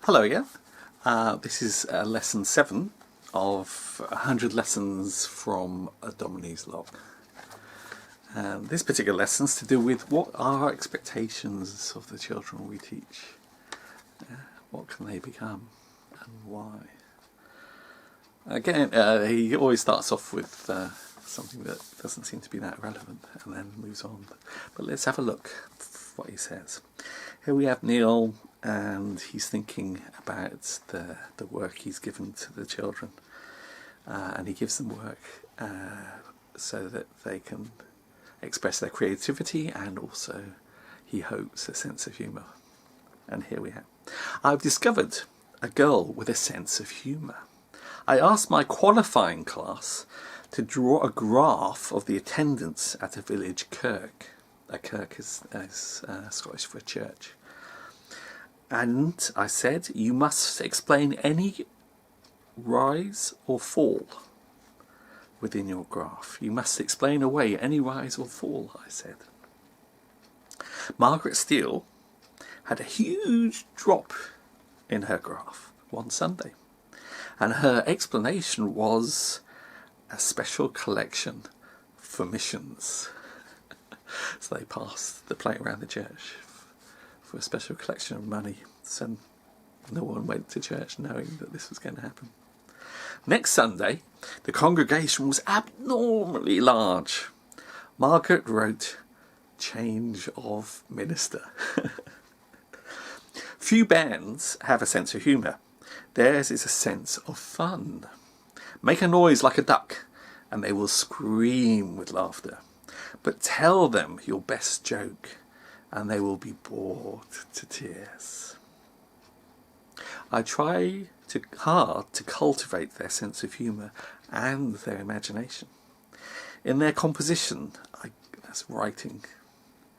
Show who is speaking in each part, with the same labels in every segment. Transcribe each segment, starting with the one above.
Speaker 1: Hello again. This is lesson 7 of 100 lessons from A Dominies Log. This particular lesson is to do with what are our expectations of the children we teach. What can they become and why? Again, he always starts off with something that doesn't seem to be that relevant and then moves on. But let's have a look at what he says. Here we have Neill, and he's thinking about the work he's given to the children, and he gives them work so that they can express their creativity and also, he hopes, a sense of humour. And here we have: I've discovered a girl with a sense of humour. I asked my qualifying class to draw a graph of the attendance at a village kirk. A kirk is Scottish for a church. And I said, you must explain any rise or fall within your graph. You must explain away any rise or fall, I said. Margaret Steele had a huge drop in her graph one Sunday, and her explanation was a special collection for missions. So they passed the plate around the church for a special collection of money, so no one went to church knowing that this was going to happen. Next Sunday, the congregation was abnormally large. Margaret wrote, "Change of minister." Few bands have a sense of humour. Theirs is a sense of fun. Make a noise like a duck and they will scream with laughter. But tell them your best joke and they will be bored to tears. I try hard to cultivate their sense of humour and their imagination. In their composition, that's writing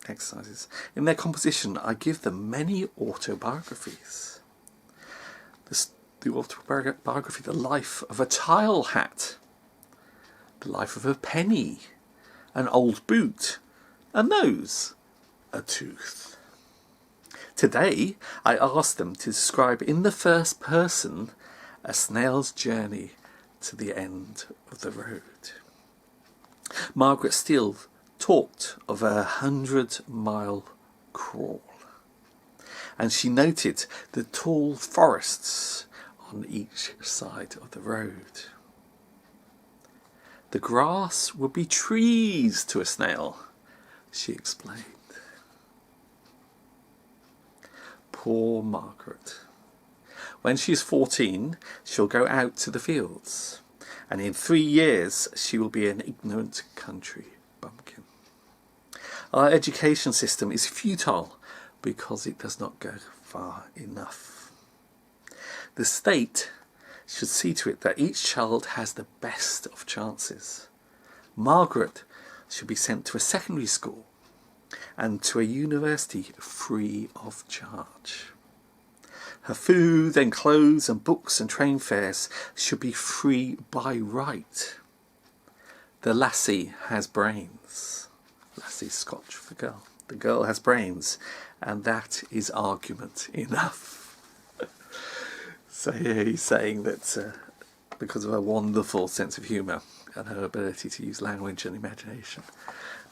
Speaker 1: exercises. In their composition, I give them many autobiographies. The autobiography, the life of a tile hat, the life of a penny, an old boot, a nose, a tooth. Today, I asked them to describe in the first person a snail's journey to the end of the road. Margaret Steele talked of a 100-mile crawl, and she noted the tall forests on each side of the road. The grass would be trees to a snail, she explained. Poor Margaret. When she's 14, she'll go out to the fields, and in 3 years she will be an ignorant country bumpkin. Our education system is futile because it does not go far enough. The state should see to it that each child has the best of chances. Margaret should be sent to a secondary school and to a university free of charge. Her food and clothes and books and train fares should be free by right. The lassie has brains. Lassie's Scotch for girl. The girl has brains, and that is argument enough. So here he's saying that because of her wonderful sense of humour and her ability to use language and imagination,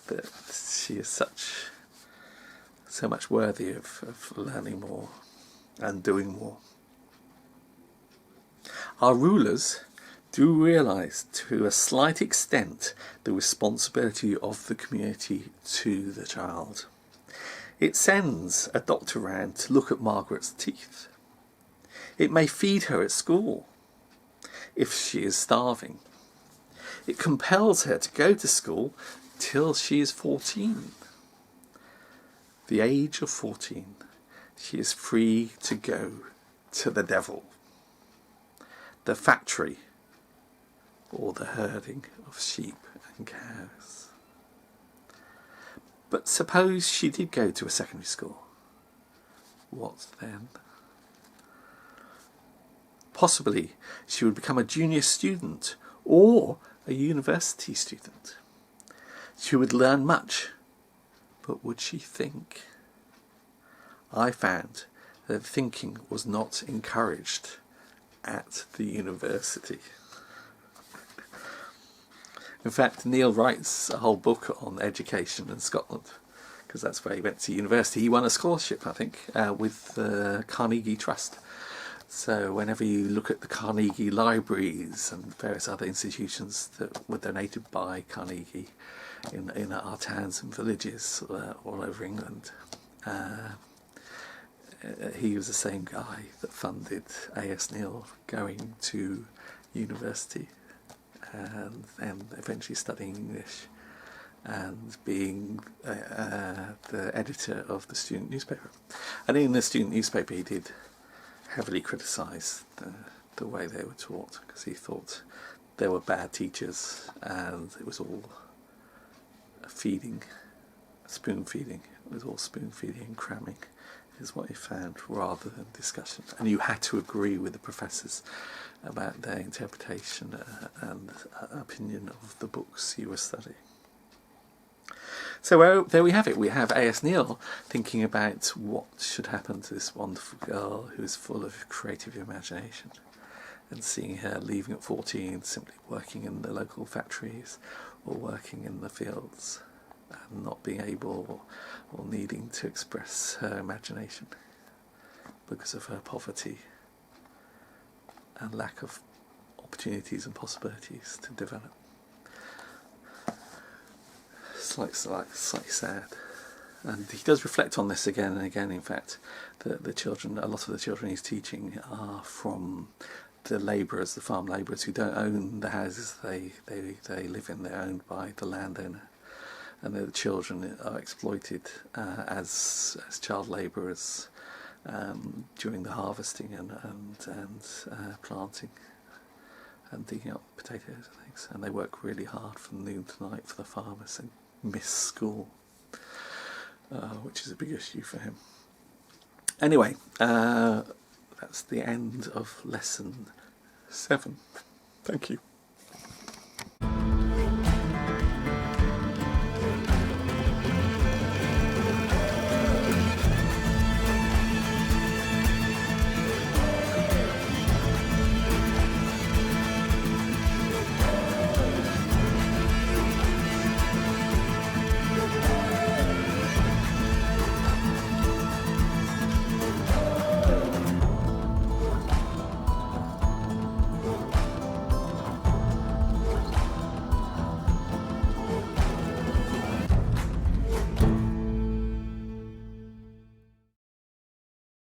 Speaker 1: that she is so much worthy of learning more and doing more. Our rulers do realise to a slight extent the responsibility of the community to the child. It sends a doctor round to look at Margaret's teeth. It may feed her at school if she is starving. It compels her to go to school till she is 14. The age of 14, she is free to go to the devil, the factory, or the herding of sheep and cows. But suppose she did go to a secondary school. What then? Possibly she would become a junior student or a university student. She would learn much, but would she think? I found thinking was not encouraged at the university. In fact, Neill writes a whole book on education in Scotland, because that's where he went to university. He won a scholarship, I think, with the Carnegie Trust. So whenever you look at the Carnegie libraries and various other institutions that were donated by Carnegie in our towns and villages all over England, he was the same guy that funded A.S. Neill going to university and eventually studying English and being the editor of the student newspaper. And in the student newspaper he did heavily criticise the way they were taught, because he thought they were bad teachers and it was all spoon feeding. It was all spoon feeding and cramming is what he found, rather than discussion. And you had to agree with the professors about their interpretation and opinion of the books you were studying. So there we have it. We have A.S. Neill thinking about what should happen to this wonderful girl who is full of creative imagination, and seeing her leaving at 14, simply working in the local factories or working in the fields, and not being able or needing to express her imagination because of her poverty and lack of opportunities and possibilities to develop. Slightly sad. And he does reflect on this again and again. In fact, the children, a lot of the children he's teaching are from the labourers, the farm labourers, who don't own the houses they live in. They're owned by the landowner, and the children are exploited as child labourers during the harvesting and planting and digging up potatoes and things. And they work really hard from noon to night for the farmers and miss school, which is a big issue for him. Anyway, that's the end of lesson 7. Thank you.